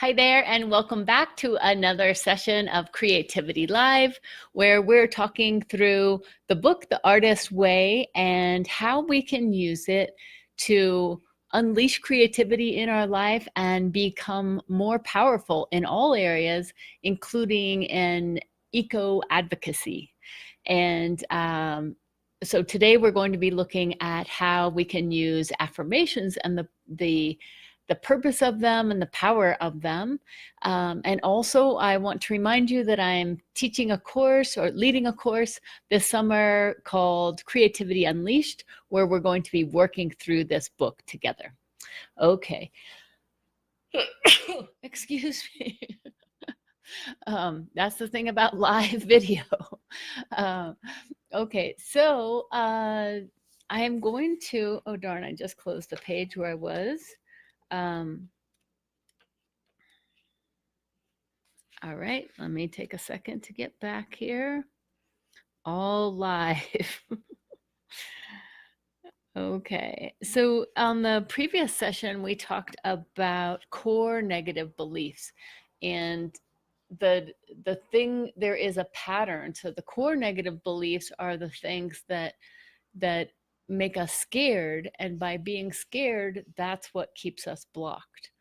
Hi there, and welcome back to another session of Creativity Live, where we're talking through the book, The Artist Way, and how we can use it to unleash creativity in our life and become more powerful in all areas, including in eco-advocacy. And so today we're going to be looking at how we can use affirmations and the purpose of them and the power of them. And also I want to remind you that I'm teaching a course or leading a course this summer called Creativity Unleashed, where we're going to be working through this book together. Okay. Excuse me. That's the thing about live video. Okay, so I am going to, oh darn, I just closed the page where I was. All right, let me take a second to get back here. All live. Okay, so on the previous session, we talked about core negative beliefs, and the thing, there is a pattern. So the core negative beliefs are the things that make us scared, and by being scared, that's what keeps us blocked.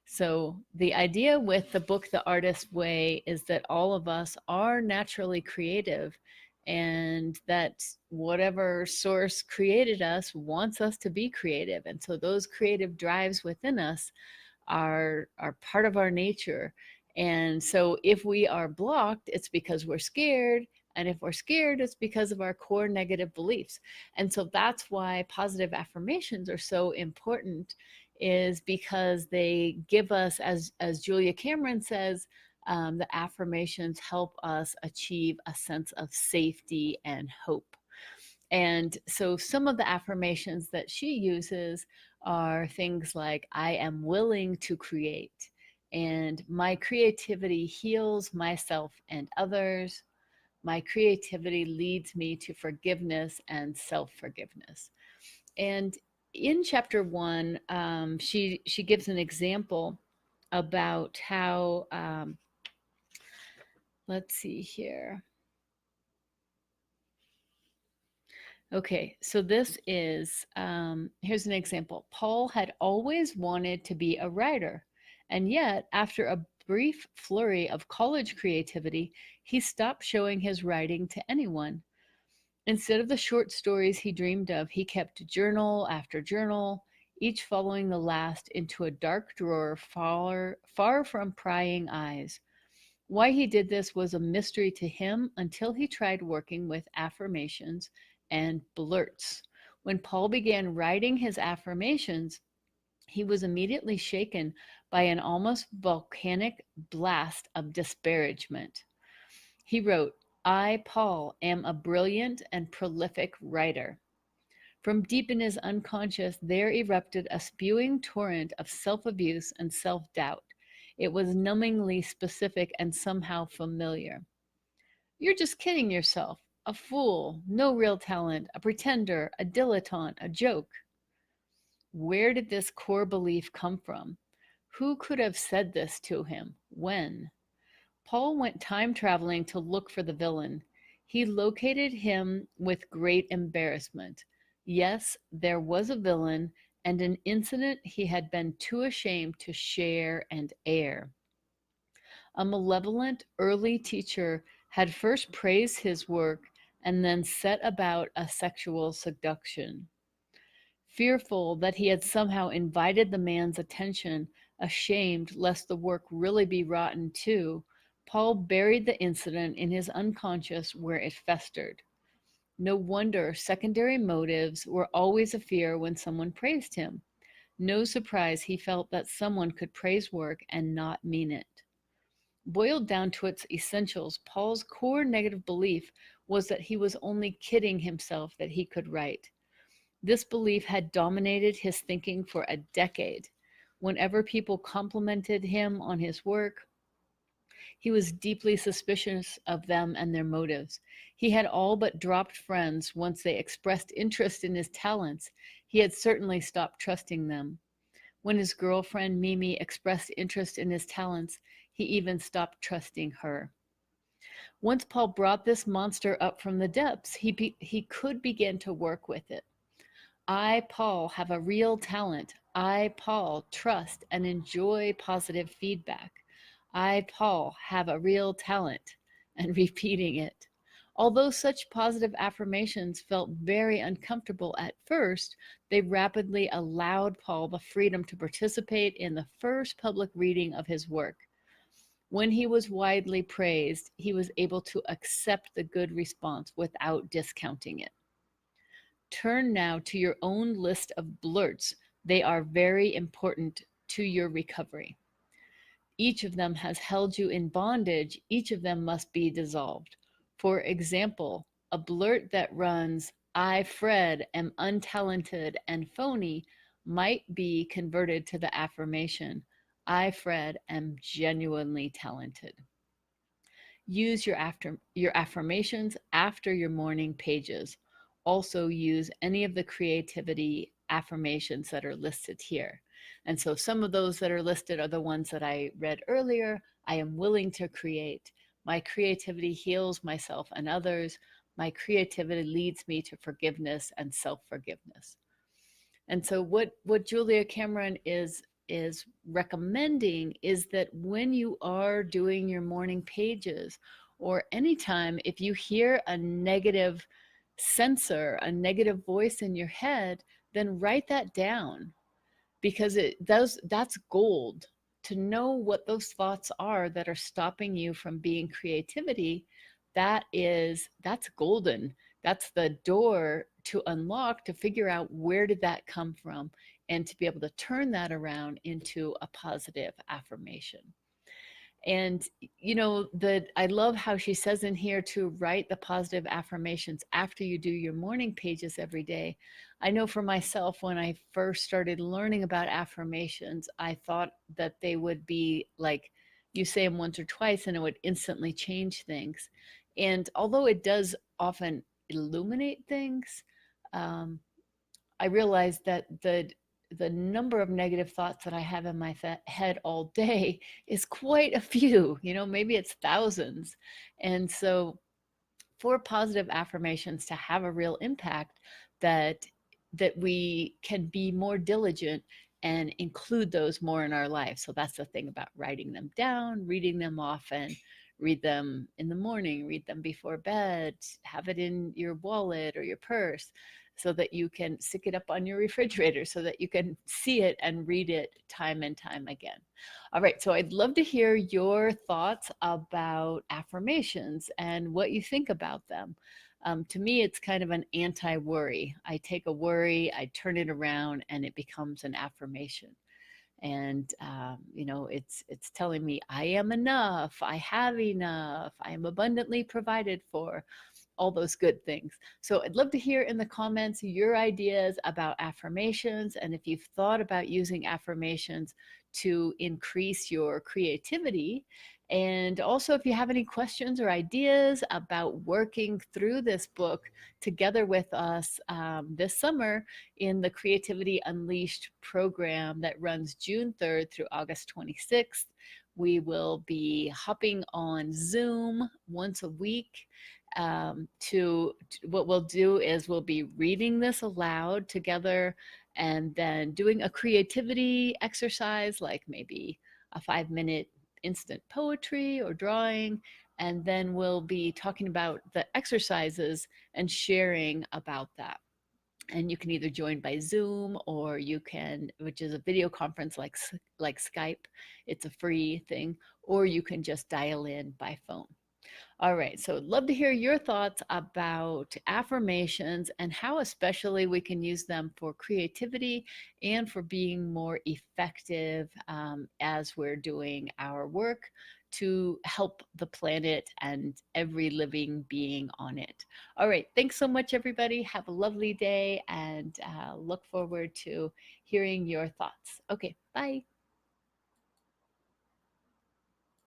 So the idea with the book, The Artist Way, is that all of us are naturally creative, and that whatever source created us wants us to be creative. And so those creative drives within us are part of our nature. And so if we are blocked, it's because we're scared. And if we're scared, it's because of our core negative beliefs. And so that's why positive affirmations are so important, is because they give us, as Julia Cameron says, the affirmations help us achieve a sense of safety and hope. And so some of the affirmations that she uses are things like, I am willing to create, and my creativity heals myself and others. My creativity leads me to forgiveness and self-forgiveness. And in chapter 1, she gives an example about how, let's see here. Okay, so this is, here's an example. Paul had always wanted to be a writer, and yet after a brief flurry of college creativity, he stopped showing his writing to anyone. Instead of the short stories he dreamed of, he kept journal after journal, each following the last into a dark drawer far from prying eyes. Why he did this was a mystery to him until he tried working with affirmations and blurts. When Paul began writing his affirmations, he was immediately shaken by an almost volcanic blast of disparagement. He wrote, I, Paul, am a brilliant and prolific writer. From deep in his unconscious, there erupted a spewing torrent of self-abuse and self-doubt. It was numbingly specific and somehow familiar. You're just kidding yourself. A fool, no real talent, a pretender, a dilettante, a joke. Where did this core belief come from? Who could have said this to him? When? Paul went time traveling to look for the villain. He located him with great embarrassment. Yes, there was a villain, and an incident he had been too ashamed to share and air. A malevolent early teacher had first praised his work and then set about a sexual seduction. Fearful that he had somehow invited the man's attention, ashamed lest the work really be rotten too, Paul buried the incident in his unconscious where it festered. No wonder secondary motives were always a fear when someone praised him. No surprise he felt that someone could praise work and not mean it. Boiled down to its essentials, Paul's core negative belief was that he was only kidding himself that he could write. This belief had dominated his thinking for a decade. Whenever people complimented him on his work, he was deeply suspicious of them and their motives. He had all but dropped friends once they expressed interest in his talents. He had certainly stopped trusting them. When his girlfriend Mimi expressed interest in his talents, he even stopped trusting her. Once Paul brought this monster up from the depths, he could begin to work with it. I, Paul, have a real talent. I, Paul, trust and enjoy positive feedback. I, Paul, have a real talent, and repeating it. Although such positive affirmations felt very uncomfortable at first, they rapidly allowed Paul the freedom to participate in the first public reading of his work. When he was widely praised, he was able to accept the good response without discounting it. Turn now to your own list of blurts. They are very important to your recovery. Each of them has held you in bondage. Each of them must be dissolved. For example, a blurt that runs, I, Fred, am untalented and phony, might be converted to the affirmation, I, Fred, am genuinely talented. Use your affirmations after your morning pages. Also use any of the creativity affirmations that are listed here. And so some of those that are listed are the ones that I read earlier. I am willing to create. My creativity heals myself and others. My creativity leads me to forgiveness and self-forgiveness. And so what Julia Cameron is recommending is that when you are doing your morning pages, or anytime if you hear a negative censor, a negative voice in your head, then write that down, because that's gold. To know what those thoughts are that are stopping you from being creativity, that's golden. That's the door to unlock, to figure out where did that come from, and to be able to turn that around into a positive affirmation. And I love how she says in here to write the positive affirmations after you do your morning pages every day. I know for myself, when I first started learning about affirmations, I thought that they would be like you say them once or twice and it would instantly change things. And although it does often illuminate things, um, I realized that the number of negative thoughts that I have in my head all day is quite a few, maybe it's thousands. And so for positive affirmations to have a real impact, that we can be more diligent and include those more in our life. So that's the thing about writing them down, reading them often, read them in the morning, read them before bed, have it in your wallet or your purse, so that you can stick it up on your refrigerator so that you can see it and read it time and time again. All right, so I'd love to hear your thoughts about affirmations and what you think about them. To me, it's kind of an anti-worry. I take a worry, I turn it around, and it becomes an affirmation. And it's telling me I am enough, I have enough, I am abundantly provided for, all those good things. So I'd love to hear in the comments your ideas about affirmations, and if you've thought about using affirmations to increase your creativity. And also, if you have any questions or ideas about working through this book together with us this summer in the Creativity Unleashed program that runs June 3rd through August 26th, we will be hopping on Zoom once a week. What we'll do is we'll be reading this aloud together, and then doing a creativity exercise, like maybe a 5-minute instant poetry or drawing, and then we'll be talking about the exercises and sharing about that. And you can either join by Zoom, or you can, which is a video conference like Skype, it's a free thing, or you can just dial in by phone. All right, so I'd love to hear your thoughts about affirmations and how especially we can use them for creativity and for being more effective as we're doing our work to help the planet and every living being on it. All right, thanks so much, everybody. Have a lovely day, and look forward to hearing your thoughts. Okay, bye.